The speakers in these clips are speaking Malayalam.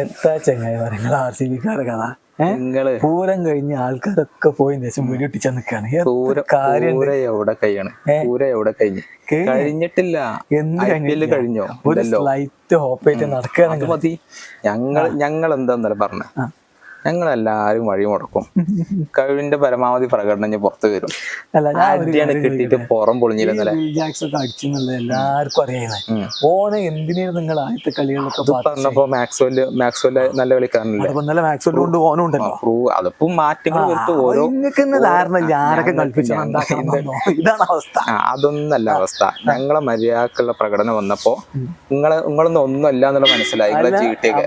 എത്ര ചങ്ങായി നിങ്ങൾ ആർ സി ബിക്കാരെ കഥ. പൂരം കഴിഞ്ഞ ആൾക്കാരൊക്കെ പോയി ദേശം വെടിയൊട്ടിച്ചാ നിക്കാണ്. എവിടെ കഴിയാണ്? പൂരം എവിടെ കഴിഞ്ഞു? കഴിഞ്ഞിട്ടില്ല. കഴിഞ്ഞോ? ഒരു സ്ലൈറ്റ് ഹോപ്പായിട്ട് നടക്കുക മതി. ഞങ്ങൾ എന്താന്നല്ല പറഞ്ഞ, ഞങ്ങളെല്ലാരും വഴി മുടക്കും. കഴിവിന്റെ പരമാവധി പ്രകടനം പുറത്തു വരും. അടിയാണ് കിട്ടിയിട്ട് പുറം പൊളിഞ്ഞിരുന്നല്ലേ. എല്ലാവർക്കും അറിയാം. ഓനെ എന്തിനാണ് നിങ്ങൾ ആദ്യത്തെ കളികളൊക്കെ പറഞ്ഞപ്പോ മാക്സ്വെല് നല്ല കളിക്കാരനല്ലേ. മാക്സ്വെല് കൊണ്ട് ഓനും ഉണ്ടല്ലോ. അതിപ്പോ മാറ്റങ്ങൾ വരുത്തും. ഓരോ ആരൊക്കെ ഇതാണ് അവസ്ഥ. അതൊന്നല്ല അവസ്ഥ. ഞങ്ങളെ മര്യാദക്കുള്ള പ്രകടനം വന്നപ്പോ നിങ്ങളൊന്നും ഒന്നും അല്ല എന്നുള്ള മനസ്സിലായി.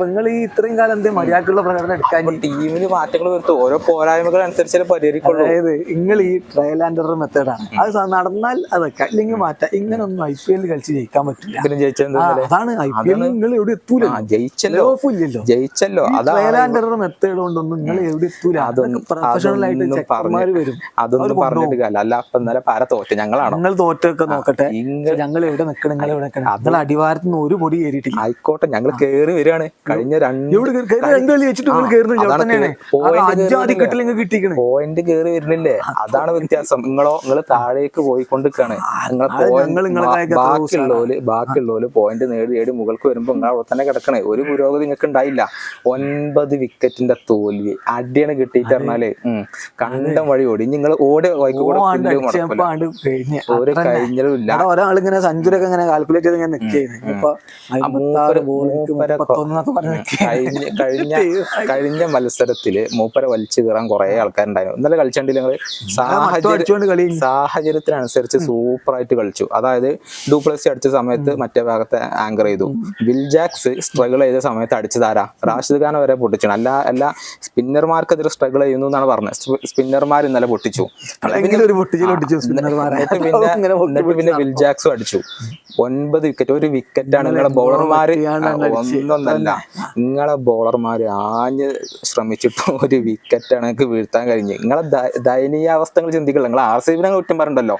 നിങ്ങൾ ഈ ഇത്രയും കാലം എന്തേ മര്യാദക്കുള്ള പ്രകടനം എടുക്കാൻ? ടീമിന് മാറ്റങ്ങൾ വരുത്തും. ഓരോ പോരായ്മകൾ അനുസരിച്ച് പരിഹരിക്കുള്ളൂ. അതായത് നിങ്ങൾ ഈ ട്രയൽ ആൻഡ് എറർ മെത്തേഡാണ്. അത് നടന്നാൽ അതൊക്കെ അല്ലെങ്കിൽ മാറ്റാം. ഇങ്ങനൊന്നും IPL കളിച്ച് ജയിക്കാൻ പറ്റില്ല. അതാണ് IPL. നിങ്ങൾ എവിടെ എത്തൂല. ജയിച്ചല്ലോ. ട്രയൽ ആൻഡ് എറർ മെത്തേഡ് കൊണ്ടൊന്നും നിങ്ങൾ എവിടെ എത്തൂല. പ്രൊഫഷണൽ ആയിട്ട് ചെക്കന്മാര് വരും. അതൊന്നും പറഞ്ഞിട്ട് കാര്യമില്ല. അല്ല അപ്പൊ ഇന്നലെ പാര തോറ്റ ഞങ്ങളാണ്. നിങ്ങൾ തോറ്റൊക്കെ നോക്കട്ടെ. ഞങ്ങൾ എവിടെ നിൽക്കണം, നിങ്ങൾ എവിടെ നിൽക്കണം. നിങ്ങൾ അടിവാരത്തിൽ നിന്ന് ഒരു പൊടി കയറിയിട്ടില്ല. ആയിക്കോട്ടെ, ഞങ്ങൾ കേറി വരികയാണ്. കഴിഞ്ഞ രണ്ട് കളി വെച്ചിട്ട് പോയിന്റ് കേറി വരുന്നില്ലേ? അതാണ് വ്യത്യാസം. നിങ്ങൾ താഴേക്ക് പോയിക്കൊണ്ടിരിക്കാണ്. ബാക്കിയുള്ളവര് പോയിന്റ് നേടി മുകൾക്ക് വരുമ്പോ നിങ്ങൾ അവിടെ തന്നെ കിടക്കണേ. ഒരു പുരോഗതി നിങ്ങൾക്ക് ഉണ്ടായില്ല. 9 വിക്കറ്റിന്റെ തോൽവി. അടിയാണ് കിട്ടിയിട്ട് പറഞ്ഞാല് കണ്ടം വഴി ഓടി. നിങ്ങൾ ഓടി ഒരു കഴിഞ്ഞതും ഇല്ല. ഒരാളിങ്ങനെ സെഞ്ചുറി ഒക്കെ ഇങ്ങനെ കാൽക്കുലേറ്റ് ചെയ്ത് ഇങ്ങനെ കഴിഞ്ഞ മത്സരത്തില് മൂപ്പരെ വലിച്ചു കയറാൻ കുറെ ആൾക്കാരുണ്ടായിരുന്നു. ഇന്നലെ കളിച്ചിട്ടില്ല നിങ്ങള്. സാഹചര്യത്തിനനുസരിച്ച് സൂപ്പർ ആയിട്ട് കളിച്ചു. അതായത് ഡുപ്ലസി അടിച്ച സമയത്ത് മറ്റേ ഭാഗത്തെ ആങ്കർ ചെയ്തു. വിൽജാക്സ് സ്ട്രഗിൾ ചെയ്ത സമയത്ത് അടിച്ചതാരാ? റാഷിദ് ഖാനെ വരെ പൊട്ടിച്ചു. എല്ലാ സ്പിന്നർമാർക്കെതിരെ സ്ട്രഗിൾ ചെയ്യുന്നു എന്നാണ് പറഞ്ഞത്. സ്പിന്നർമാർ ഇന്നലെ പൊട്ടിച്ചു. പിന്നെ വിൽജാക്സും അടിച്ചു. 9 വിക്കറ്റ്. ഒരു വിക്കറ്റാണ്. നിങ്ങളെ ബൗളർമാര് ഒന്നൊന്നല്ല. നിങ്ങളെ ബൗളർമാര് ആഞ്ഞ് ശ്രമിച്ചിട്ട് ഒരു വിക്കറ്റാണ് നിങ്ങൾക്ക് വീഴ്ത്താൻ കഴിഞ്ഞത്. നിങ്ങളെ ദയനീയാവസ്ഥകൾ ചിന്തിക്കില്ല. നിങ്ങൾ RCB കുറ്റം പറഞ്ഞല്ലോ.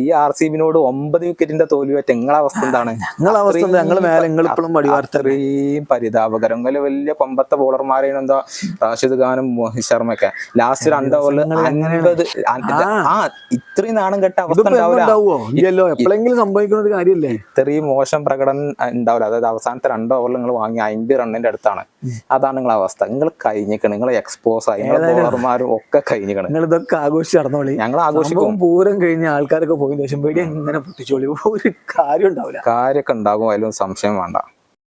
ഈ RCBനോട് 9 വിക്കറ്റിന്റെ തോൽവി പറ്റ നിങ്ങളെ അവസ്ഥ എന്താണ്? അത്രയും പരിതാപകരം. വലിയ പമ്പത്തെ ബോളർമാരെയാണ് എന്താ റാഷിദ് ഖാനും മോഹിത് ശർമ്മയൊക്കെ. ലാസ്റ്റ് 2 ഓവറിൽ 50. ഇത്രയും നാണം കെട്ട അവസ്ഥ എപ്പോഴെങ്കിലും സംഭവിക്കുന്ന ഒരു കാര്യമല്ലേ? ഇത്രയും മോശം പ്രകടനം ഉണ്ടാവില്ല. അതായത് അവസാനത്തെ 2 ഓവറിൽ നിങ്ങൾ വാങ്ങി 50 റണ്ണിന്റെ അടുത്താണ്. അതാണ് നിങ്ങളെ അവസ്ഥ. നിങ്ങൾ കഴിഞ്ഞിക്കണം. നിങ്ങൾ എക്സ്പോസ് ആയി. ബോളർമാരും ഒക്കെ കഴിഞ്ഞിക്കണം. നിങ്ങൾ ഇതൊക്കെ ആഘോഷിച്ച് നടന്നോളി. ഞങ്ങൾ ആഘോഷിക്കും. പൂരം കഴിഞ്ഞ ആൾക്കാരൊക്കെ പോയി ശേഷം പേടി എങ്ങനെ പൊട്ടിച്ചോളി. ഒരു കാര്യം ഉണ്ടാവില്ല. കാര്യമൊക്കെ ഉണ്ടാകും. അതിലൊന്നും സംശയം വേണ്ട.